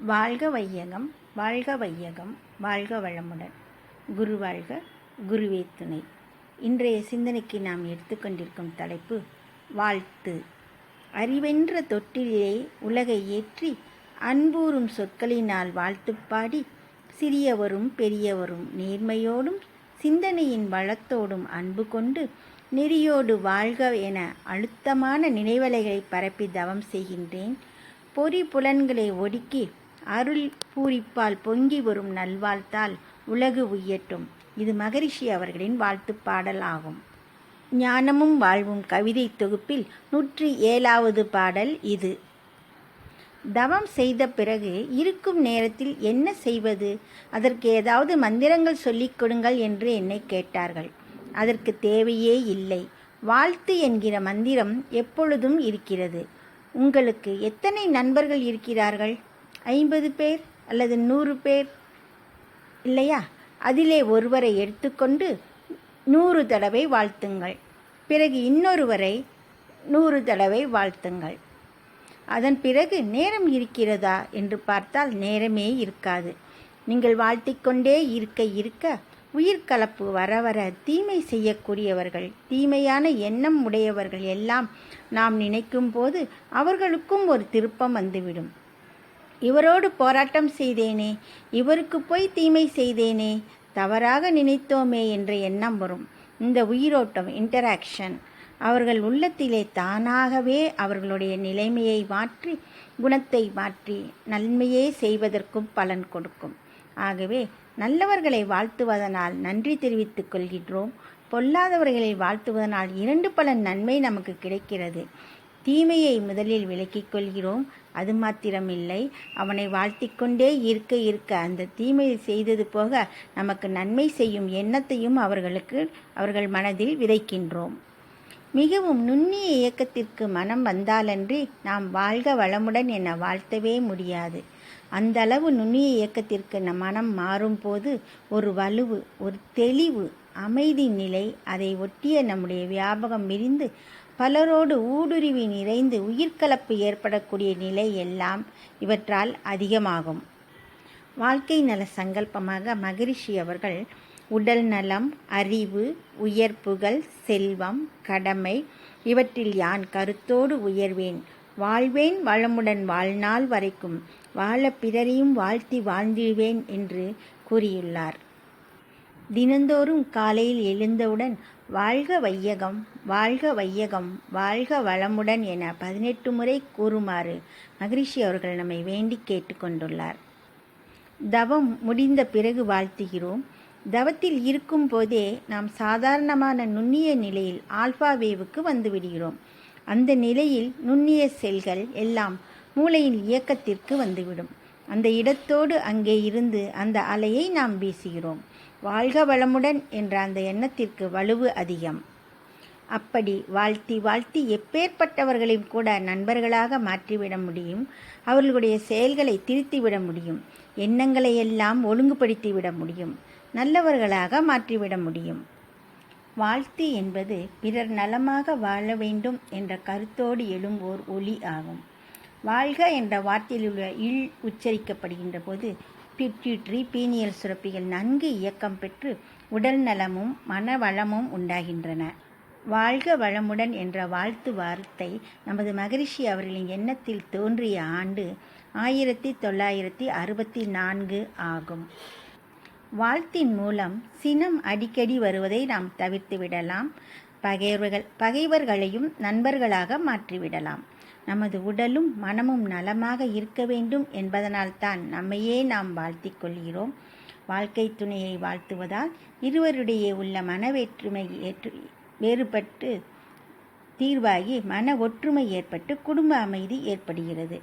வாழ்க வையகம், வாழ்க வையகம், வாழ்க வளமுடன். குரு வாழ்க, குருவே துணை. இன்றைய சிந்தனைக்கு நாம் எடுத்துக்கொண்டிருக்கும் தலைப்பு வாழ்த்து. அறிவென்ற தொட்டிலே உலகை ஏற்றி அன்பூறும் சொற்களினால் வாழ்த்து பாடி சிறியவரும் பெரியவரும் நேர்மையோடும் சிந்தனையின் வளத்தோடும் அன்பு கொண்டு நெறியோடு வாழ்க என அழுத்தமான நினைவலைகளை பரப்பி தவம் செய்கின்றேன். பொறி புலன்களை ஒடுக்கி அருள் பூரிப்பால் பொங்கி வரும் நல்வாழ்த்தால் உலகு உய்யட்டும். இது மகரிஷி அவர்களின் வாழ்த்து பாடல் ஆகும். ஞானமும் வாழ்வும் கவிதை தொகுப்பில் 107வது பாடல் இது. தவம் செய்த பிறகு இருக்கும் நேரத்தில் என்ன செய்வது? அதற்கு ஏதாவது மந்திரங்கள் சொல்லிக் கொடுங்கள் என்று என்னை கேட்டார்கள். அதற்கு தேவையே இல்லை. வாழ்த்து என்கிற மந்திரம் எப்பொழுதும் இருக்கிறது. உங்களுக்கு எத்தனை நண்பர்கள் இருக்கிறார்கள்? 50 பேர் அல்லது 100 பேர் இல்லையா? அதிலே ஒருவரை எடுத்துக்கொண்டு 100 தடவை வாழ்த்துங்கள். பிறகு இன்னொருவரை 100 தடவை வாழ்த்துங்கள். அதன் பிறகு நேரம் இருக்கிறதா என்று பார்த்தால் நேரமே இருக்காது. நீங்கள் வாழ்த்திக்கொண்டே இருக்க உயிர்கலப்பு வர வர தீமை செய்யக்கூடியவர்கள், தீமையான எண்ணம் உடையவர்கள் எல்லாம் நாம் நினைக்கும் போது அவர்களுக்கும் ஒரு திருப்பம் வந்துவிடும். இவரோடு போராட்டம் செய்தேனே, இவருக்கு போய் தீமை செய்தேனே, தவறாக நினைத்தோமே என்ற எண்ணம் வரும். இந்த உயிரோட்டம், இன்டராக்ஷன் அவர்கள் உள்ளத்திலே தானாகவே அவர்களுடைய நிலைமையை மாற்றி, குணத்தை மாற்றி நன்மையே செய்வதற்கும் பலன் கொடுக்கும். ஆகவே நல்லவர்களை வாழ்த்துவதனால் நன்றி தெரிவித்துக் கொள்கின்றோம். பொல்லாதவர்களை வாழ்த்துவதனால் 2 பலன் நன்மை நமக்கு கிடைக்கிறது. தீமையை முதலில் விலக்கிக் கொள்கிறோம். அது மாத்திரமில்லை, அவனை வாழ்த்திக்கொண்டே இருக்க அந்த தீமை செய்தது போக நமக்கு நன்மை செய்யும் எண்ணத்தையும் அவர்கள் மனதில் விதைக்கின்றோம். மிகவும் நுண்ணிய இயக்கத்திற்கு மனம் வந்தாலன்றி நாம் வாழ்க வளமுடன் என வாழ்த்தவே முடியாது. அந்த அளவு நுண்ணிய இயக்கத்திற்கு நம் மனம் மாறும் போது ஒரு வலுவு, ஒரு தெளிவு, அமைதி நிலை, அதை ஒட்டிய நம்முடைய வியாபகம் விரிந்து பலரோடு ஊடுருவி நிறைந்து உயிர்கலப்பு ஏற்படக்கூடிய நிலை எல்லாம் இவற்றால் அதிகமாகும். வாழ்க்கை நல சங்கல்பமாக மகரிஷி அவர்கள் உடல் நலம், அறிவு, உயர்ப்புகள், செல்வம், கடமை இவற்றில் யான் கருத்தோடு உயர்வேன், வாழ்வேன் வளமுடன் வாழ்நாள் வரைக்கும், வாழ பிறரையும் வாழ்த்தி வாழ்ந்திடுவேன் என்று கூறியுள்ளார். தினந்தோறும் காலையில் எழுந்தவுடன் வாழ்க வையகம், வாழ்க வையகம், வாழ்க வளமுடன் என 18 முறை கூறுமாறு மகரிஷி அவர்கள் நம்மை வேண்டி கேட்டுக்கொண்டுள்ளார். தவம் முடிந்த பிறகு வாழ்த்துகிறோம். தவத்தில் இருக்கும் போதே நாம் சாதாரணமான நுண்ணிய நிலையில் ஆல்பா வேவுக்கு வந்துவிடுகிறோம். அந்த நிலையில் நுண்ணிய செல்கள் எல்லாம் மூளையின் இயக்கத்திற்கு வந்துவிடும். அந்த இடத்தோடு அங்கே இருந்து அந்த அலையை நாம் வீசுகிறோம். வாழ்க வளமுடன் என்ற அந்த எண்ணத்திற்கு வலுவு அதிகம். அப்படி வாழ்த்தி எப்பேற்பட்டவர்களையும் கூட நண்பர்களாக மாற்றிவிட முடியும். அவர்களுடைய செயல்களை திருத்திவிட முடியும். எண்ணங்களை எல்லாம் ஒழுங்குபடுத்திவிட முடியும். நல்லவர்களாக மாற்றிவிட முடியும். வாழ்த்து என்பது பிறர் நலமாக வாழ வேண்டும் என்ற கருத்தோடு எழும்போர் ஒளி ஆகும். வாழ்க என்ற வார்த்தையில் உள்ள இல் உச்சரிக்கப்படுகின்ற போது பிட்யூட்டரி, பீனியல் சுரப்பிகள் நன்கு இயக்கம் பெற்று உடல் நலமும் மன வளமும் உண்டாகின்றன. வாழ்க வளமுடன் என்ற வாழ்த்து வார்த்தை நமது மகரிஷி அவர்களின் எண்ணத்தில் தோன்றிய ஆண்டு 1964 ஆகும். வாழ்த்தின் மூலம் சினம் அடிக்கடி வருவதை நாம் தவிர்த்து விடலாம். பகைவர்களையும் நண்பர்களாக மாற்றிவிடலாம். நமது உடலும் மனமும் நலமாக இருக்க வேண்டும் என்பதனால்தான் நம்மையே நாம் வாழ்த்திக் கொள்கிறோம். வாழ்க்கை துணையை வாழ்த்துவதால் இருவருடைய உள்ள மனவேற்றுமை வேறுபட்டு தீர்வாகி மன ஒற்றுமை ஏற்பட்டு குடும்ப அமைதி ஏற்படுகிறது.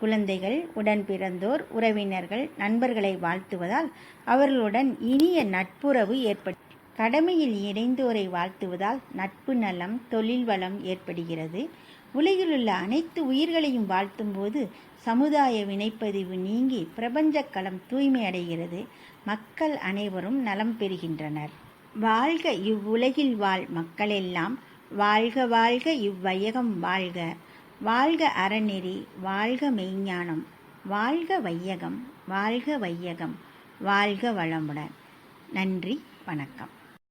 குழந்தைகள், உடன் பிறந்தோர், உறவினர்கள், நண்பர்களை வாழ்த்துவதால் அவர்களுடன் இனிய நட்புறவு ஏற்பட்டு கடமையில் இணைந்தோரை வாழ்த்துவதால் நட்பு நலம், தொழில் வளம் ஏற்படுகிறது. உலகிலுள்ள அனைத்து உயிர்களையும் வாழ்த்தும் போது சமுதாய வினைப்பதிவு நீங்கி பிரபஞ்ச களம் தூய்மை அடைகிறது. மக்கள் அனைவரும் நலம் பெறுகின்றனர். வாழ்க இவ்வுலகில் வாழ் மக்களெல்லாம், வாழ்க வாழ்க இவ்வையகம் வாழ்க, வாழ்க அறநெறி, வாழ்க மெய்ஞானம், வாழ்க வையகம், வாழ்க வையகம், வாழ்க வளமுடன். நன்றி, வணக்கம்.